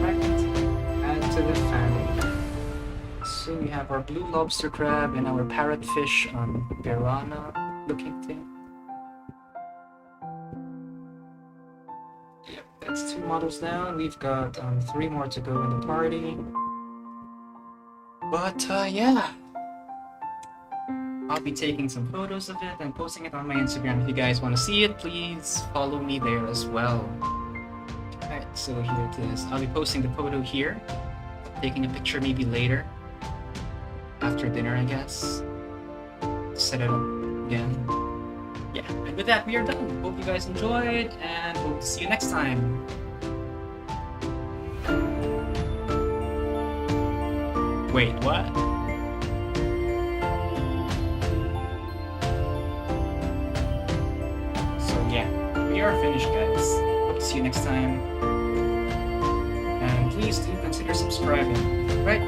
S2: Right, add to the family. So we have our blue lobster crab and our parrotfish piranha looking thing. Yep, that's 2 models down. We've got 3 more to go in the party. But yeah. I'll be taking some photos of it and posting it on my Instagram. If you guys want to see it, please follow me there as well. Alright, so here it is. I'll be posting the photo here. Taking a picture maybe later. After dinner, I guess. Set it up again. Yeah, and with that, we are done. Hope you guys enjoyed, and hope to see you next time. Wait, what? We are finished, guys. Hope to see you next time. And please do consider subscribing, right?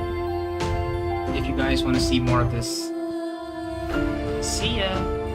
S2: If you guys want to see more of this. See ya!